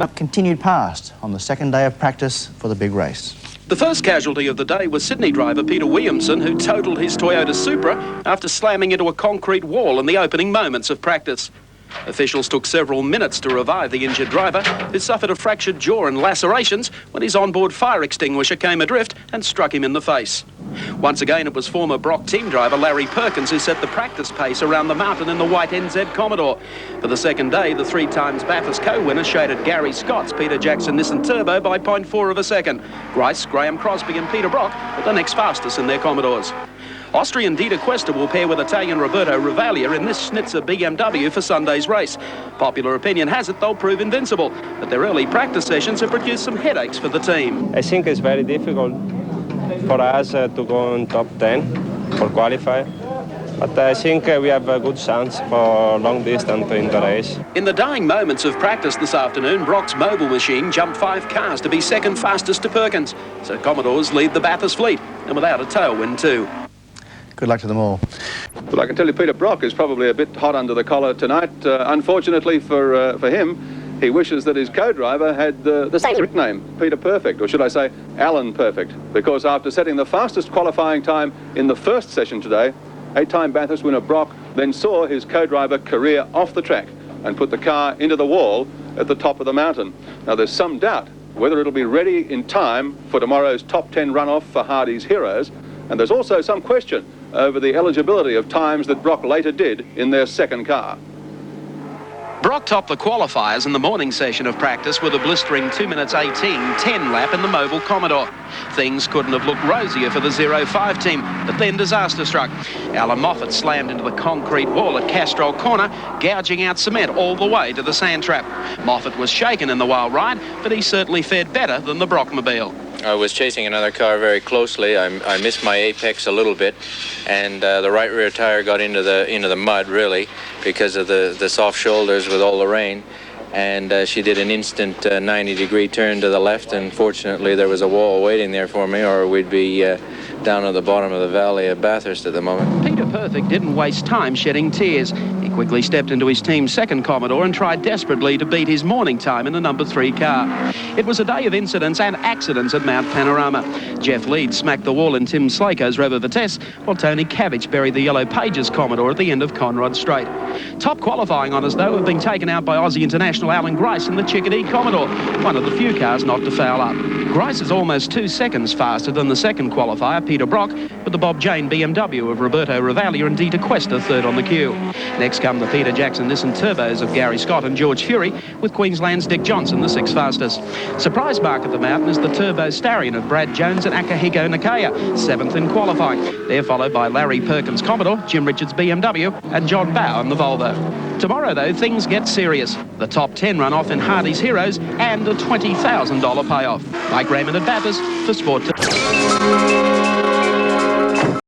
Up continued past on the second day of practice for the big race. The first casualty of the day was Sydney driver Peter Williamson, who totaled his Toyota Supra after slamming into a concrete wall in the opening moments of practice. Officials took several minutes to revive the injured driver, who suffered a fractured jaw and lacerations when his onboard fire extinguisher came adrift and struck him in the face. Once again, it was former Brock team driver Larry Perkins who set the practice pace around the mountain in the white NZ Commodore. For the second day, the 3 times Bathurst co-winner shaded Gary Scott's Peter Jackson Nissan Turbo by 0.4 of a second. Grice, Graham Crosby and Peter Brock were the next fastest in their Commodores. Austrian Dieter Questa will pair with Italian Roberto Ravaglia in this Schnitzer BMW for Sunday's race. Popular opinion has it they'll prove invincible, but their early practice sessions have produced some headaches for the team. I think it's very difficult for us to go in top 10 for qualify. But I think we have a good chance for long distance in the race. In the dying moments of practice this afternoon, Brock's mobile machine jumped 5 cars to be second fastest to Perkins. So Commodores lead the Bathurst fleet, and without a tailwind too. Good luck to them all. Well, I can tell you Peter Brock is probably a bit hot under the collar tonight. Unfortunately for him, he wishes that his co-driver had the same nickname, Peter Perfect, or should I say Alan Perfect, because after setting the fastest qualifying time in the first session today, 8-time Bathurst winner Brock then saw his co-driver career off the track and put the car into the wall at the top of the mountain. Now, there's some doubt whether it'll be ready in time for tomorrow's top 10 runoff for Hardie's Heroes, and there's also some question over the eligibility of times that Brock later did in their second car. Brock topped the qualifiers in the morning session of practice with a blistering 2 minutes 18.10 lap in the mobile Commodore. Things couldn't have looked rosier for the 05 team, but then disaster struck. Alan Moffat slammed into the concrete wall at Castrol Corner, gouging out cement all the way to the sand trap. Moffat was shaken in the wild ride, but he certainly fared better than the Brockmobile. I was chasing another car very closely. I missed my apex a little bit, and the right rear tire got into the mud, really, because of the soft shoulders with all the rain. And she did an instant 90-degree turn to the left, and fortunately there was a wall waiting there for me, or we'd be down at the bottom of the valley of Bathurst at the moment. Peter Perfect didn't waste time shedding tears. He quickly stepped into his team's second Commodore and tried desperately to beat his morning time in the number 3 car. It was a day of incidents and accidents at Mount Panorama. Jeff Leeds smacked the wall in Tim Slako's Rover Vitesse, while Tony Cabbage buried the Yellow Pages Commodore at the end of Conrod Strait. Top qualifying honours, though, have been taken out by Aussie international Alan Grice in the Chickadee Commodore, one of the few cars not to foul up. Grice is almost 2 seconds faster than the second qualifier, Peter Brock, with the Bob Jane BMW of Roberto Ravaglia and Dieter Questa third on the queue. Next come the Peter Jackson Nissan Turbos of Gary Scott and George Fury, with Queensland's Dick Johnson the 6th fastest. Surprise mark at the mountain is the Turbo Starion of Brad Jones and Akihiko Nakaya, 7th in qualifying. They're followed by Larry Perkins Commodore, Jim Richards BMW and John Bow in the Volvo. Tomorrow, though, things get serious. The top 10 runoff in Hardie's Heroes and a $20,000 payoff. Mike Raymond at Bathurst for Sport.